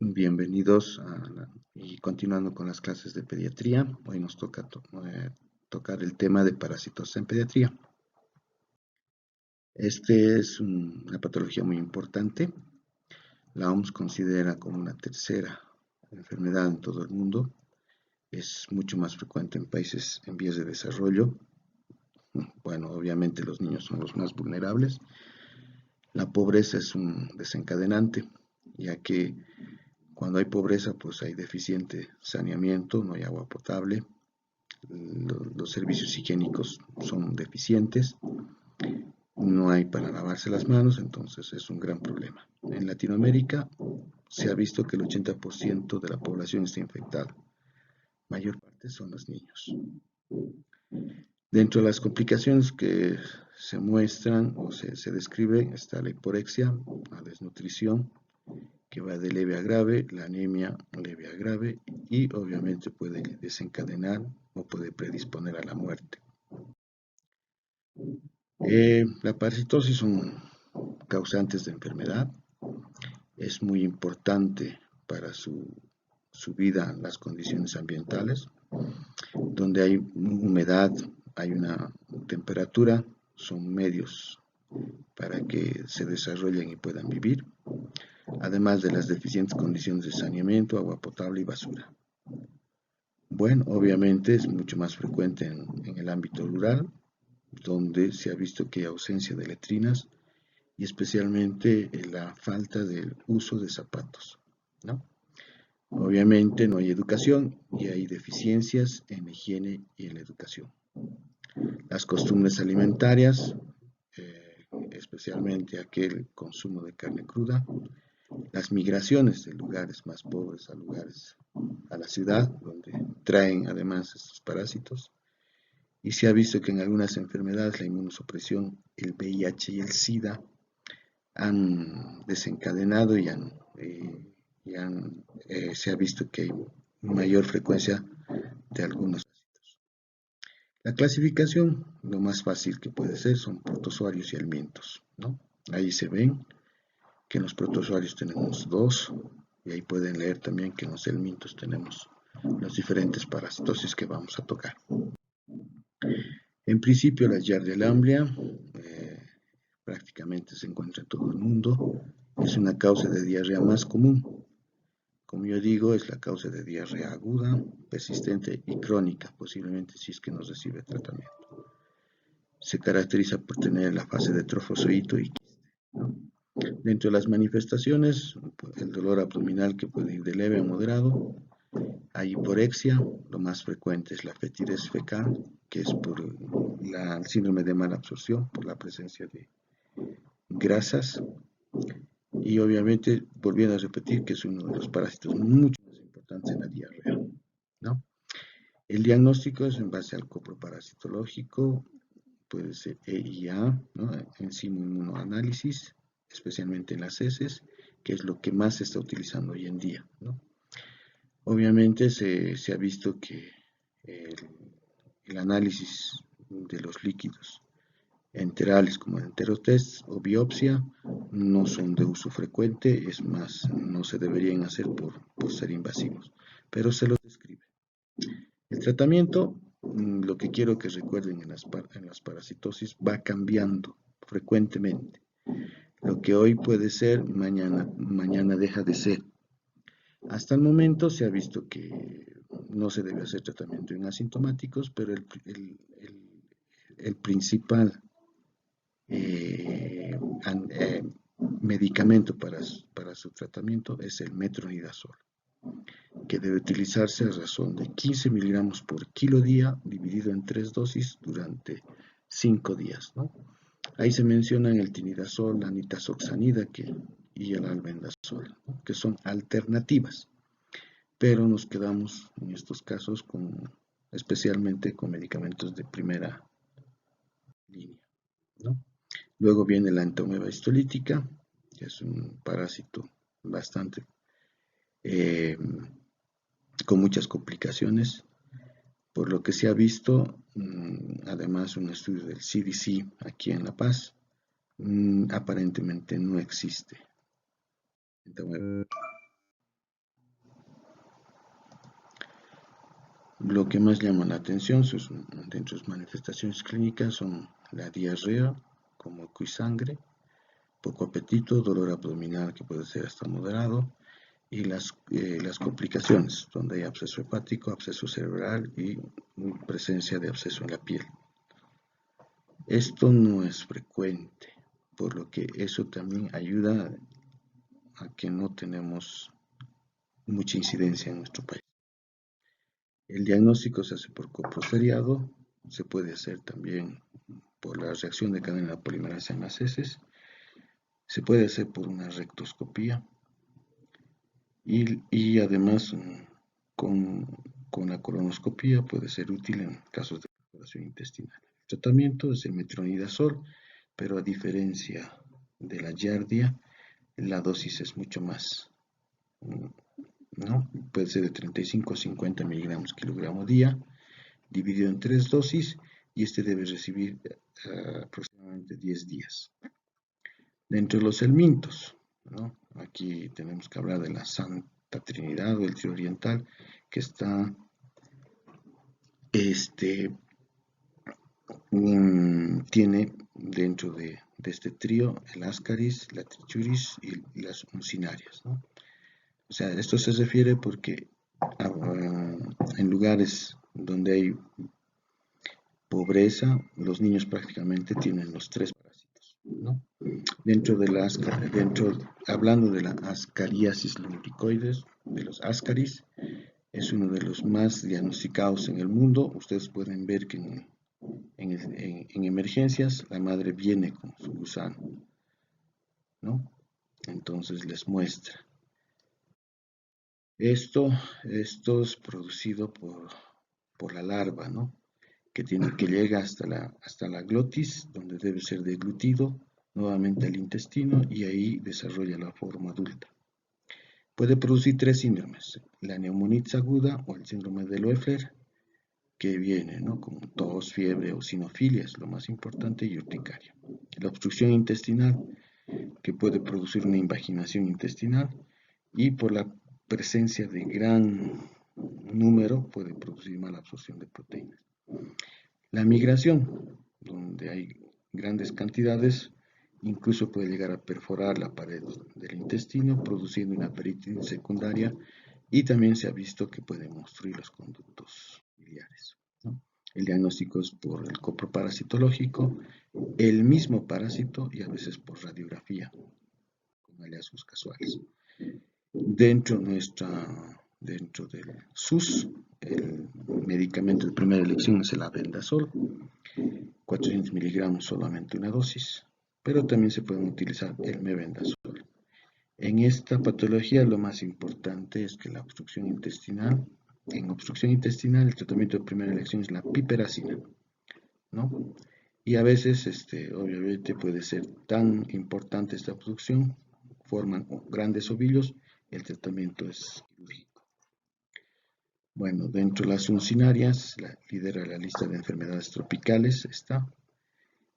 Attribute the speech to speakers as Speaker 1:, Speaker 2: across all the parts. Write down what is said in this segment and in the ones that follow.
Speaker 1: Bienvenidos y continuando con las clases de pediatría. Hoy nos toca tocar el tema de parasitosis en pediatría. Este es una patología muy importante. La OMS considera como una tercera enfermedad en todo el mundo. Es mucho más frecuente en países en vías de desarrollo. Bueno, obviamente los niños son los más vulnerables. La pobreza es un desencadenante, ya que cuando hay pobreza, pues hay deficiente saneamiento, no hay agua potable, los servicios higiénicos son deficientes, no hay para lavarse las manos, entonces es un gran problema. En Latinoamérica se ha visto que el 80% de la población está infectada, mayor parte son los niños. Dentro de las complicaciones que se muestran o se describen está la hiporexia, la desnutrición, que va de leve a grave, la anemia leve a grave y obviamente puede desencadenar o puede predisponer a la muerte. La parasitosis son causantes de enfermedad. Es muy importante para su vida las condiciones ambientales, donde hay humedad, hay una temperatura, son medios para que se desarrollen y puedan vivir, además de las deficientes condiciones de saneamiento, agua potable y basura. Bueno, obviamente es mucho más frecuente en el ámbito rural, donde se ha visto que hay ausencia de letrinas y especialmente la falta del uso de zapatos, ¿no? Obviamente no hay educación y hay deficiencias en la higiene y en la educación. Las costumbres alimentarias, especialmente aquel consumo de carne cruda, las migraciones de lugares más pobres a la ciudad, donde traen además estos parásitos, y se ha visto que en algunas enfermedades la inmunosupresión, el VIH y el SIDA han desencadenado se ha visto que hay mayor frecuencia de algunos parásitos. La clasificación, lo más fácil que puede ser, son protozoarios y helmintos, ¿no? Ahí se ven que en los protozoarios tenemos dos, y ahí pueden leer también que en los helmintos tenemos las diferentes parasitosis que vamos a tocar. En principio, la Giardia lamblia prácticamente se encuentra en todo el mundo. Es una causa de diarrea más común. Como yo digo, es la causa de diarrea aguda, persistente y crónica, posiblemente si es que no recibe tratamiento. Se caracteriza por tener la fase de trofozoito y quiste, ¿no? Dentro de las manifestaciones, el dolor abdominal que puede ir de leve a moderado. Hay hiporexia, lo más frecuente es la fetidez fecal, que es por el síndrome de mala absorción, por la presencia de grasas. Y obviamente, volviendo a repetir, que es uno de los parásitos mucho más importantes en la diarrea, ¿no? El diagnóstico es en base al coproparasitológico, puede ser EIA, ¿no? Enzima inmunoanálisis, especialmente en las heces, que es lo que más se está utilizando hoy en día, ¿no? Obviamente se ha visto que el análisis de los líquidos enterales como el enterotest o biopsia no son de uso frecuente, es más, no se deberían hacer por ser invasivos, pero se los describe. El tratamiento, lo que quiero que recuerden en las parasitosis, va cambiando frecuentemente. Lo que hoy puede ser, mañana deja de ser. Hasta el momento se ha visto que no se debe hacer tratamiento en asintomáticos, pero el principal medicamento para su tratamiento es el metronidazol, que debe utilizarse a razón de 15 miligramos por kilo día, dividido en 3 dosis durante 5 días, ¿no? Ahí se mencionan el tinidazol, la nitazoxanida y el albendazol, ¿no? Que son alternativas, pero nos quedamos en estos casos especialmente con medicamentos de primera línea, ¿no? Luego viene la entomeba histolítica, que es un parásito bastante con muchas complicaciones, por lo que se ha visto, además un estudio del CDC aquí en La Paz, aparentemente no existe entomeba Lo que más llama la atención dentro de sus manifestaciones clínicas son la diarrea, como sangre, poco apetito, dolor abdominal que puede ser hasta moderado, y las complicaciones, donde hay absceso hepático, absceso cerebral y presencia de absceso en la piel. Esto no es frecuente, por lo que eso también ayuda a que no tenemos mucha incidencia en nuestro país. El diagnóstico se hace por coproferiado, se puede hacer también por la reacción de cadena polimerasa en las heces, se puede hacer por una rectoscopía y además con la colonoscopía puede ser útil en casos de perforación intestinal. El tratamiento es el metronidazol, pero a diferencia de la giardia, la dosis es mucho más, ¿no? Puede ser de 35 a 50 miligramos kilogramo día, dividido en 3 dosis, y este debe recibir aproximadamente 10 días. Dentro de los helmintos, ¿no? Aquí tenemos que hablar de la Santa Trinidad o el trío oriental, que está tiene dentro de este trío el ascaris, la trichuris y las uncinarias, ¿no? O sea, esto se refiere porque en lugares donde hay pobreza, los niños prácticamente tienen los tres parásitos, ¿no? Hablando de la ascariasis lumbricoides, de los ascaris, es uno de los más diagnosticados en el mundo. Ustedes pueden ver que en emergencias la madre viene con su gusano, ¿no? Entonces les muestra. Esto es producido por la larva, ¿no? Que llega hasta la glotis, donde debe ser deglutido nuevamente al intestino y ahí desarrolla la forma adulta. Puede producir tres síndromes: la neumonitis aguda o el síndrome de Loeffler, que viene, ¿no?, como tos, fiebre o sinofilia, es lo más importante, y urticaria. La obstrucción intestinal, que puede producir una invaginación intestinal, y por la presencia de gran número puede producir mala absorción de proteínas. La migración, donde hay grandes cantidades, incluso puede llegar a perforar la pared del intestino, produciendo una peritonitis secundaria, y también se ha visto que pueden obstruir los conductos biliares, ¿no? El diagnóstico es por el coproparasitológico, el mismo parásito y a veces por radiografía, con hallazgos casuales. Dentro del SUS, el medicamento de primera elección es el albendazol, 400 miligramos solamente una dosis, pero también se pueden utilizar el mebendazol. En esta patología lo más importante es que en obstrucción intestinal el tratamiento de primera elección es la piperacina, ¿no? Y a veces, obviamente puede ser tan importante esta obstrucción, forman grandes ovillos, el tratamiento es quirúrgico. Bueno, dentro de las uncinarias, lidera la lista de enfermedades tropicales,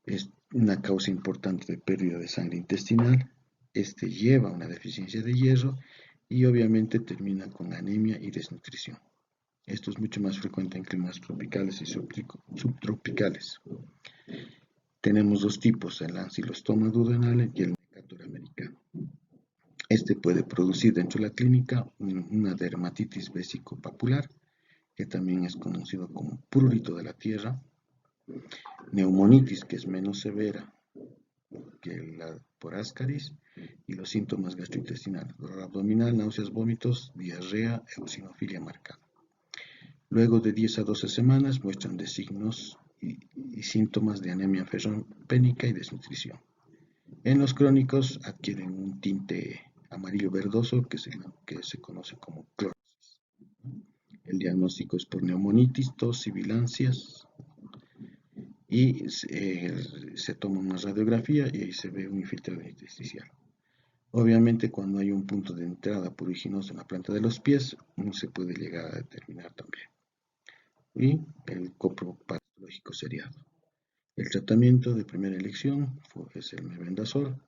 Speaker 1: es una causa importante de pérdida de sangre intestinal. Lleva a una deficiencia de hierro y obviamente termina con anemia y desnutrición. Esto es mucho más frecuente en climas tropicales y subtropicales. Tenemos dos tipos: el ancilostoma duodenale y el Mercator americano. Puede producir dentro de la clínica una dermatitis vesicopapular, que también es conocido como prurito de la tierra, neumonitis, que es menos severa que la por ascaris, y los síntomas gastrointestinales: dolor abdominal, náuseas, vómitos, diarrea, eosinofilia marcada. Luego de 10 a 12 semanas muestran de signos y síntomas de anemia ferropénica y desnutrición. En los crónicos adquieren un tinte amarillo verdoso que se conoce como clorosis. El diagnóstico es por neumonitis, tos, sibilancias, y se toma una radiografía y ahí se ve un infiltrado intersticial. Obviamente, cuando hay un punto de entrada pruriginoso en la planta de los pies, no se puede llegar a determinar también. Y el coproparasitológico seriado. El tratamiento de primera elección es el mebendazol,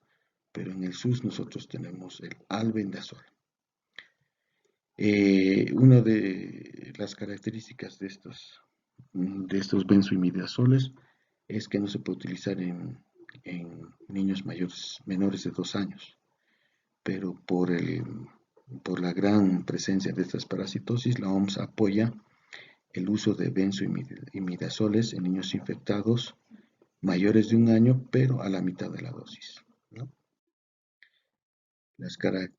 Speaker 1: pero en el SUS nosotros tenemos el albendazol. las características de estos benzoimidazoles es que no se puede utilizar en niños menores de 2 años, pero por la gran presencia de estas parasitosis, la OMS apoya el uso de benzoimidazoles en niños infectados mayores de 1 año, pero a la mitad de la dosis, ¿no?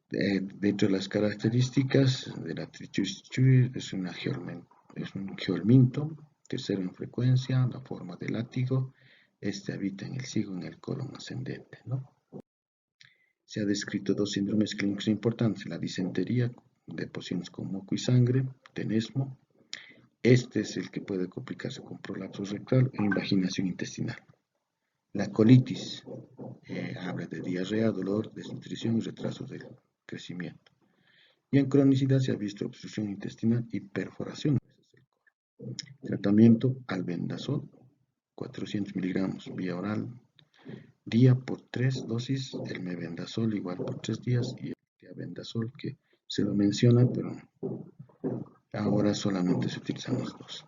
Speaker 1: Dentro de las características de la trichiushchui es un geolminto, tercero en frecuencia, la forma de látigo. Este habita en el cigo, en el colon ascendente, ¿no? Se ha descrito 2 síndromes clínicos importantes: la disentería, deposiciones con moco y sangre, tenesmo. Este es el que puede complicarse con prolapso rectal e invaginación intestinal. La colitis habla de diarrea, dolor, desnutrición y retraso del crecimiento. Y en cronicidad se ha visto obstrucción intestinal y perforación. Tratamiento: albendazol, 400 miligramos vía oral, día por 3 dosis, el mebendazol igual por 3 días y el tiabendazol, que se lo menciona, pero ahora solamente se utilizan los dos.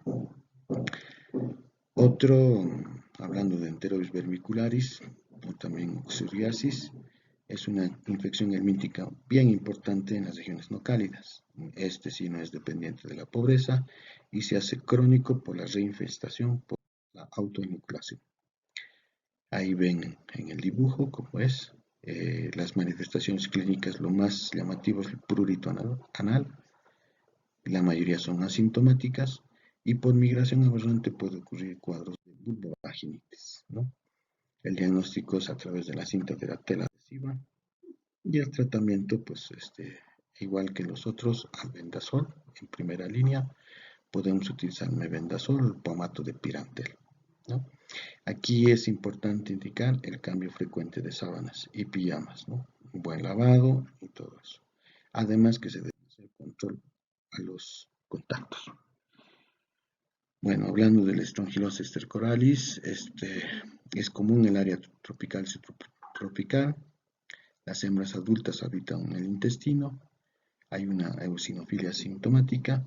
Speaker 1: Otro, hablando de enterovis vermicularis, o también psoriasis, es una infección helmíntica bien importante en las regiones no cálidas. Este sí no es dependiente de la pobreza y se hace crónico por la reinfestación por la autoinoculación. Ahí ven en el dibujo cómo es. Las manifestaciones clínicas, lo más llamativo es el prurito anal. La mayoría son asintomáticas y por migración aberrante puede ocurrir cuadros de vulvovaginitis, ¿no? El diagnóstico es a través de la cinta de la tela adhesiva y el tratamiento, pues, igual que los otros, albendazol en primera línea. Podemos utilizar mebendazol o el pomato de pirantel, ¿no? Aquí es importante indicar el cambio frecuente de sábanas y pijamas, ¿no? Un buen lavado y todo eso. Además que se debe hacer control a los contactos. Bueno, hablando del Strongylosis stercoralis, es común en el área tropical y subtropical. Las hembras adultas habitan en el intestino. Hay una eosinofilia sintomática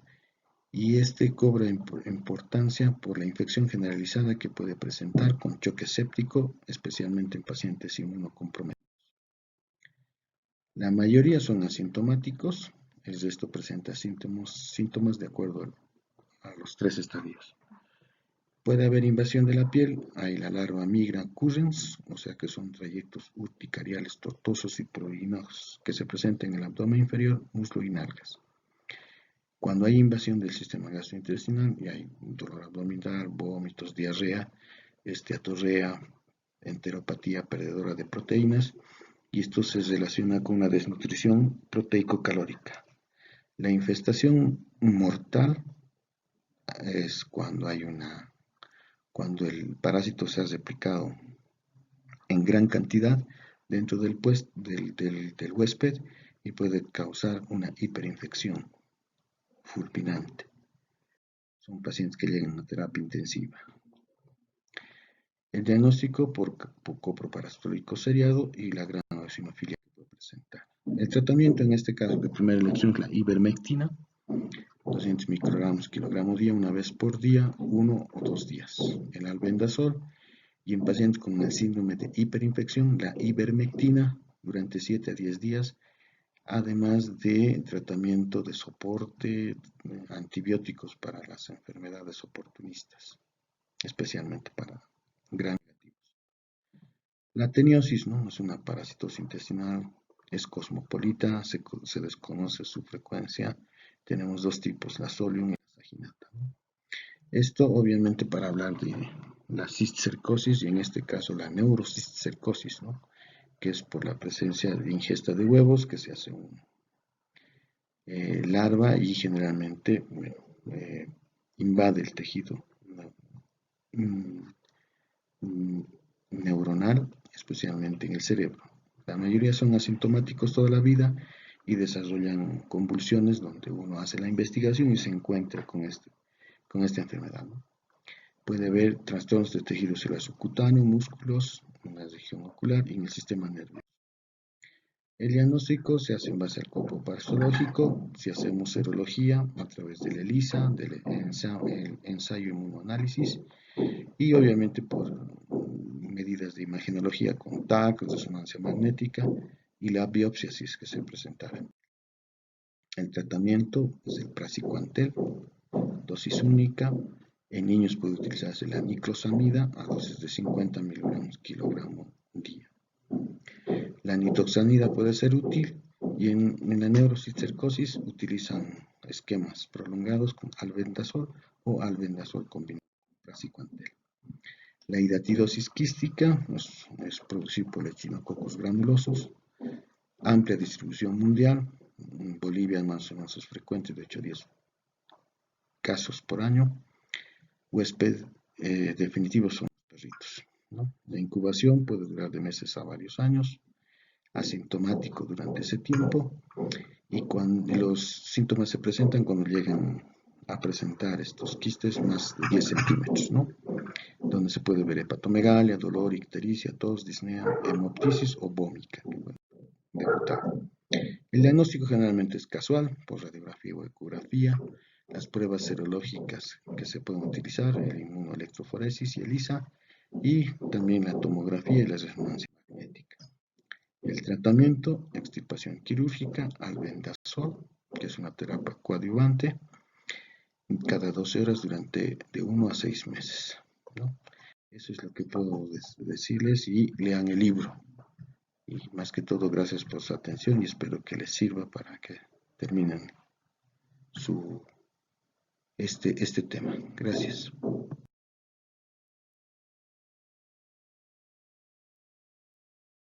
Speaker 1: y cobra importancia por la infección generalizada que puede presentar con choque séptico, especialmente en pacientes inmunocomprometidos. La mayoría son asintomáticos, el resto presenta síntomas de acuerdo a los 3 estadios. Puede haber invasión de la piel, ahí la larva migra currens, o sea que son trayectos urticariales tortuosos y pruriginosos que se presentan en el abdomen inferior, muslo y nalgas. Cuando hay invasión del sistema gastrointestinal y hay dolor abdominal, vómitos, diarrea, atorrea, enteropatía perdedora de proteínas, y esto se relaciona con una desnutrición proteico-calórica. La infestación mortal es cuando el parásito se ha replicado en gran cantidad dentro del huésped y puede causar una hiperinfección fulminante. Son pacientes que llegan a terapia intensiva. El diagnóstico por coproparasitólico seriado y la gran eosinofilia que puede presentar. El tratamiento en este caso de primera elección es la ivermectina, 200 microgramos kilogramo día, una vez por día, 1 o 2 días. El albendazol, y en pacientes con el síndrome de hiperinfección, la ivermectina durante 7 a 10 días, además de tratamiento de soporte, antibióticos para las enfermedades oportunistas, especialmente para gram negativos. La teniosis, ¿no? Es una parasitosis intestinal, es cosmopolita, se desconoce su frecuencia. Tenemos 2 tipos, la solium y la saginata, ¿no? Esto obviamente para hablar de la cisticercosis y en este caso la neurocisticercosis, ¿no? Que es por la presencia de ingesta de huevos que se hace larva y generalmente invade el tejido neuronal, especialmente en el cerebro. La mayoría son asintomáticos toda la vida y desarrollan convulsiones donde uno hace la investigación y se encuentra con esta enfermedad, ¿no? Puede haber trastornos de tejido celular subcutáneo, músculos, en la región ocular y en el sistema nervioso. El diagnóstico se hace en base al cuerpo patológico, si hacemos serología a través del ELISA, del ensayo inmunoanálisis, y obviamente por medidas de imagenología con TAC, resonancia magnética y la biopsia si es que se presentara. El tratamiento es el praziquantel, dosis única. En niños puede utilizarse la niclosamida a dosis de 50 miligramos kilogramo día. La nitoxanida puede ser útil y en la neurocistercosis utilizan esquemas prolongados con albendazol o albendazol combinado con praziquantel. La hidatidosis quística es producida por Echinococcus granulosos, amplia distribución mundial. En Bolivia más o menos es frecuente, de hecho 10 casos por año. Huésped definitivo son los perritos, ¿no? La incubación puede durar de meses a varios años, asintomático durante ese tiempo, y cuando los síntomas se presentan cuando llegan a presentar estos quistes más de 10 centímetros, ¿no? Donde se puede ver hepatomegalia, dolor, ictericia, tos, disnea, hemoptisis o vómica. El diagnóstico generalmente es casual, por radiografía o ecografía. Las pruebas serológicas que se pueden utilizar, el inmunoelectroforesis y ELISA, y también la tomografía y la resonancia magnética. El tratamiento, extirpación quirúrgica, albendazol, que es una terapia coadyuvante, cada 12 horas durante de 1 a 6 meses, ¿no? Eso es lo que puedo decirles, y lean el libro. Y más que todo, gracias por su atención y espero que les sirva para que terminen este tema. Gracias.